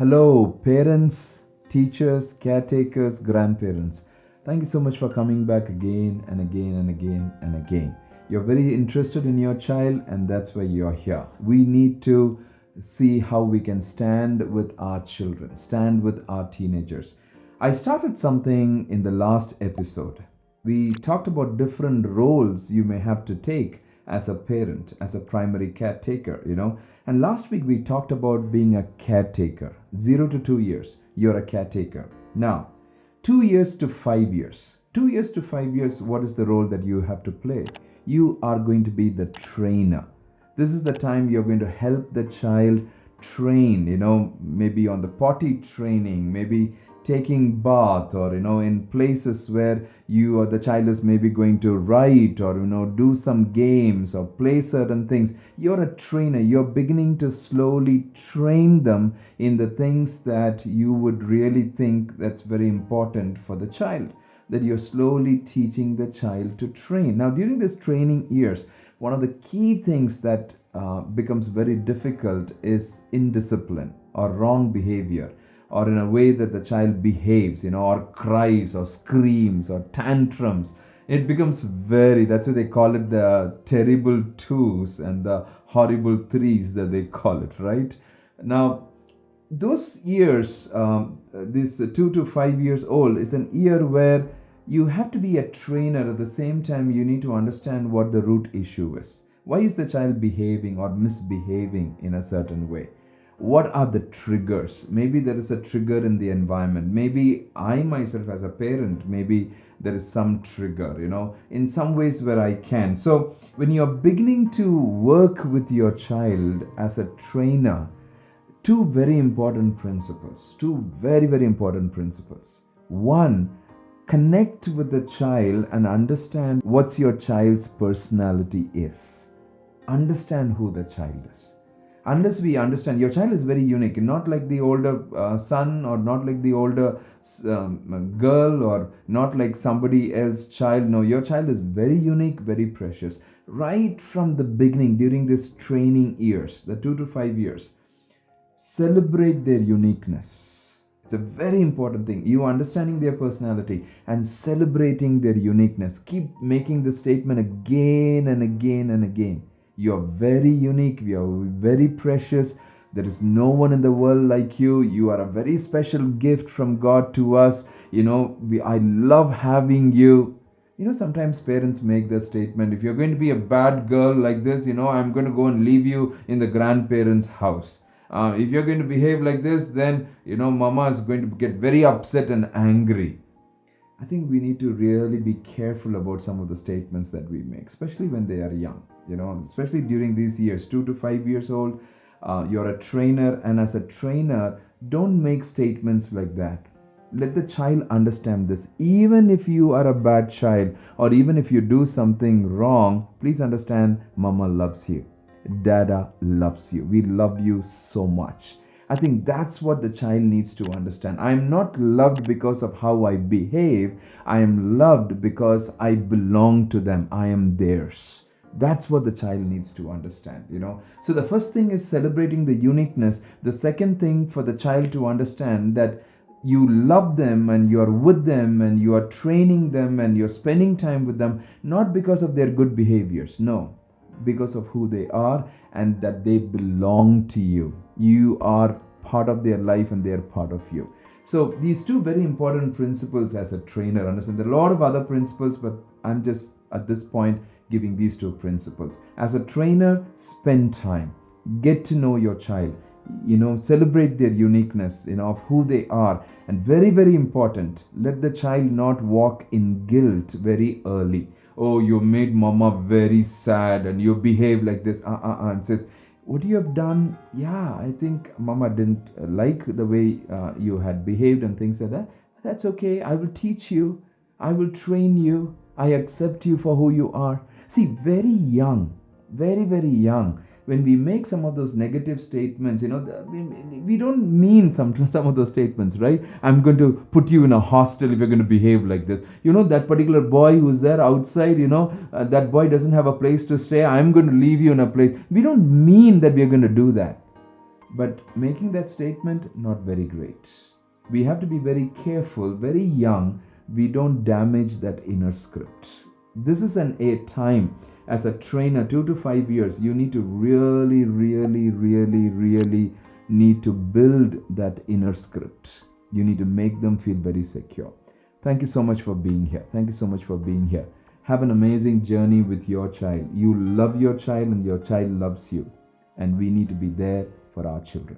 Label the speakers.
Speaker 1: Hello, parents, teachers, caretakers, grandparents. Thank you so much for coming back again and again and again and again. You're very interested in your child, and that's why you're here. We need to see how we can stand with our children, stand with our teenagers. I started something in the last episode. We talked about different roles you may have to take as a parent, as a primary caretaker. And last week we talked about being a caretaker. 0 to 2 years, you're a caretaker. Now, 2 years to 5 years. 2 years to 5 years, what is the role that you have to play? You are going to be the trainer. This is the time you're going to help the child train, maybe on the potty training, maybe taking bath, or in places where you or the child is maybe going to write, or do some games or play certain things. You're a trainer. You're beginning to slowly train them in the things that you would really think that's very important for the child, that you're slowly teaching the child to train. Now, during this training years, one of the key things that becomes very difficult is indiscipline or wrong behavior, or in a way that the child behaves, or cries or screams or tantrums. It becomes that's why they call it the terrible twos and the horrible threes that they call it, right? Now, those years, this 2 to 5 years old, is an year where you have to be a trainer. At the same time, you need to understand what the root issue is. Why is the child behaving or misbehaving in a certain way? What are the triggers? Maybe there is a trigger in the environment. Maybe I myself as a parent, maybe there is some trigger, in some ways where I can. So when you're beginning to work with your child as a trainer, two very important principles, two very, very important principles. One, connect with the child and understand what's your child's personality is. Understand who the child is. Unless we understand, your child is very unique, not like the older son, or not like the older girl, or not like somebody else's child. No, your child is very unique, very precious. Right from the beginning, during this training years, the 2 to 5 years, celebrate their uniqueness. It's a very important thing. You understanding their personality and celebrating their uniqueness. Keep making the statement again and again and again. You're very unique. You're very precious. There is no one in the world like you. You are a very special gift from God to us. I love having you. Sometimes parents make the statement, if you're going to be a bad girl like this, I'm going to go and leave you in the grandparents' house. If you're going to behave like this, then, mama is going to get very upset and angry. I think we need to really be careful about some of the statements that we make, especially when they are young, especially during these years, 2 to 5 years old. You're a trainer, and as a trainer, don't make statements like that. Let the child understand this. Even if you are a bad child, or even if you do something wrong, please understand, mama loves you. Dada loves you. We love you so much. I think that's what the child needs to understand. I am not loved because of how I behave. I am loved because I belong to them. I am theirs. That's what the child needs to understand. So the first thing is celebrating the uniqueness. The second thing for the child to understand that you love them and you are with them and you are training them and you're spending time with them, not because of their good behaviors. No, because of who they are, and that they belong to you. You are part of their life and they are part of you. So these two very important principles as a trainer. Understand there are a lot of other principles, but I'm just at this point giving these two principles. As a trainer, spend time, get to know your child, celebrate their uniqueness, of who they are. And very, very important, let the child not walk in guilt very early. Oh, you made mama very sad and you behave like this, and says, what you have done, yeah, I think mama didn't like the way you had behaved and things like that. That's okay. I will teach you. I will train you. I accept you for who you are. See, very young, very, very young, when we make some of those negative statements, we don't mean some of those statements, right? I'm going to put you in a hostel if you're going to behave like this. That particular boy who's there outside, that boy doesn't have a place to stay. I'm going to leave you in a place. We don't mean that we're going to do that. But making that statement, not very great. We have to be very careful, very young, we don't damage that inner script. This is a time as a trainer, 2 to 5 years, you need to really need to build that inner script. You need to make them feel very secure. Thank you so much for being here. Thank you so much for being here. Have an amazing journey with your child. You love your child and your child loves you. And we need to be there for our children.